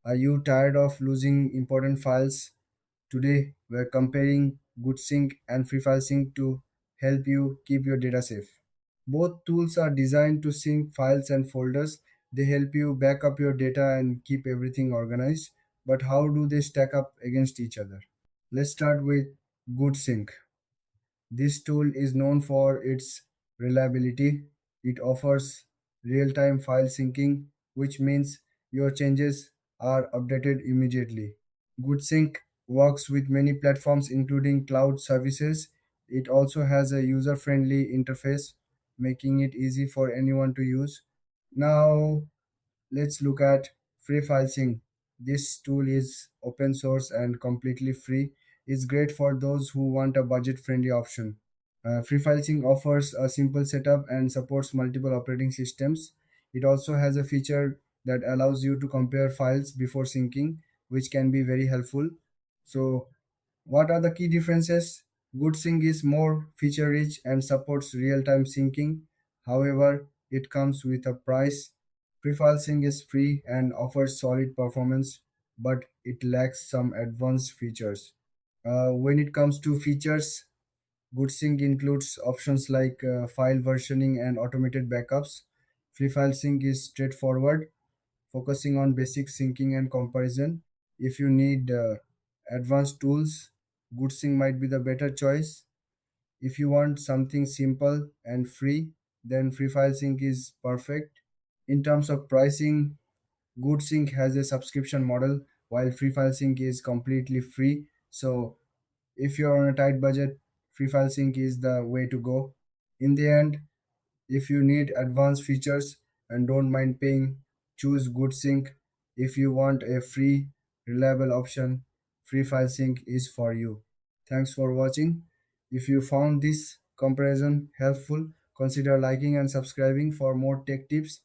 Are you tired of losing important files? Today, we're comparing Goodsync and Freefilesync to help you keep your data safe. Both tools are designed to sync files and folders. They help you back up your data and keep everything organized. But how do they stack up against each other? Let's start with Goodsync. This tool is known for its reliability. It offers real time file syncing, which means your changes are updated immediately. Goodsync works with many platforms, including cloud services. It also has a user friendly interface, making it easy for anyone to use. Now, let's look at Freefilesync. This tool is open source and completely free. It's great for those who want a budget friendly option. Freefilesync offers a simple setup and supports multiple operating systems. It also has a feature that allows you to compare files before syncing, which can be very helpful. So, what are the key differences? GoodSync is more feature rich and supports real time syncing. However, it comes with a price. Freefilesync is free and offers solid performance, but it lacks some advanced features. When it comes to features, GoodSync includes options like file versioning and automated backups. Freefilesync is straightforward, focusing on basic syncing and comparison. If you need advanced tools, Goodsync might be the better choice. If you want something simple and free, then Freefilesync is perfect. In terms of pricing, Goodsync has a subscription model while Freefilesync is completely free. So if you're on a tight budget, Freefilesync is the way to go. In the end, if you need advanced features and don't mind paying, choose Goodsync. If you want a free, reliable option, Freefilesync is for you. Thanks for watching. If you found this comparison helpful, consider liking and subscribing for more tech tips.